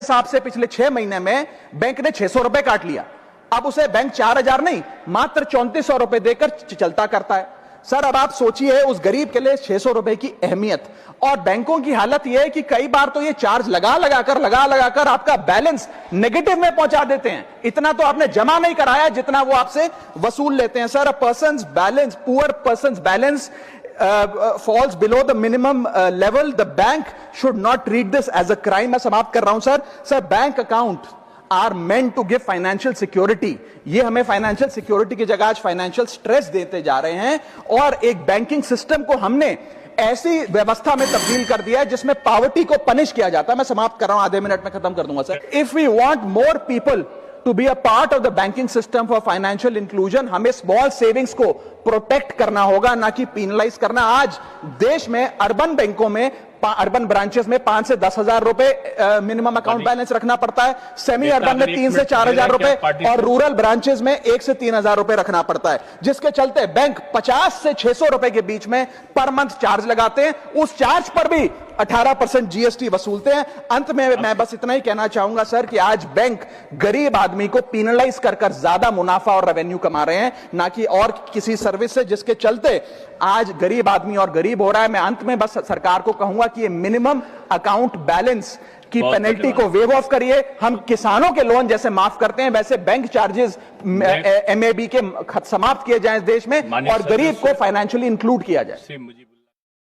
हिसाब से पिछले 6 महीने में बैंक ने 600 रुपए काट लिया। अब उसे बैंक 4000 नहीं, मात्र 3400 रुपए देकर चलता करता है। सर, अब आप सोचिए उस गरीब के लिए 600 रुपए की अहमियत। और बैंकों की हालत यह है कि कई बार तो ये चार्ज लगा लगाकर आपका बैलेंस नेगेटिव में पहुंचा देते हैं। इतना तो आपने जमा नहीं कराया जितना वो आपसे वसूल लेते हैं। Sir, poor persons balance falls below the minimum level, the bank should not treat this as a crime। मैं समाप्त कर रहा हूं sir, bank account are meant to give financial security. ये हमें फाइनेंशियल सिक्योरिटी की जगह आज फाइनेंशियल स्ट्रेस देते जा रहे हैं। और एक बैंकिंग सिस्टम को हमने ऐसी व्यवस्था में तब्दील कर दिया है जिसमें पॉवर्टी को पनिश किया जाता है। मैं समाप्त कर रहा हूं, आधे मिनट में खत्म कर दूंगा sir. If we want more people to be a part of the banking system for financial inclusion, हमें स्मॉल सेविंग्स को प्रोटेक्ट करना होगा, ना कि पीनलाइज करना। आज देश में अर्बन बैंकों में, अर्बन ब्रांचेस में 5 से 10 हजार रुपए मिनिमम अकाउंट बैलेंस रखना पड़ता है। सेमी अर्बन में 3 से 4 हजार रुपए और रूरल ब्रांचेस में 1 से 3 हजार रुपए रखना पड़ता है, जिसके चलते बैंक 50 से 600 रुपए के बीच में पर मंथ चार्ज लगाते हैं। उस चार्ज पर भी 18% जीएसटी वसूलते हैं। अंत में मैं बस इतना ही कहना चाहूंगा सर कि आज बैंक गरीब आदमी को पीनलाइज कर ज्यादा मुनाफा और रेवेन्यू कमा रहे हैं, ना कि और किसी सर्विस से, जिसके चलते आज गरीब आदमी और गरीब हो रहा है। मैं अंत में बस सरकार को कहूंगा कि ये मिनिमम अकाउंट बैलेंस की पेनल्टी को वेव ऑफ करिए। हम किसानों के लोन जैसे माफ करते हैं, वैसे बैंक चार्जेस एमएबी के समाप्त किए जाएं इस देश में और गरीब को फाइनेंशियली इंक्लूड किया जाए।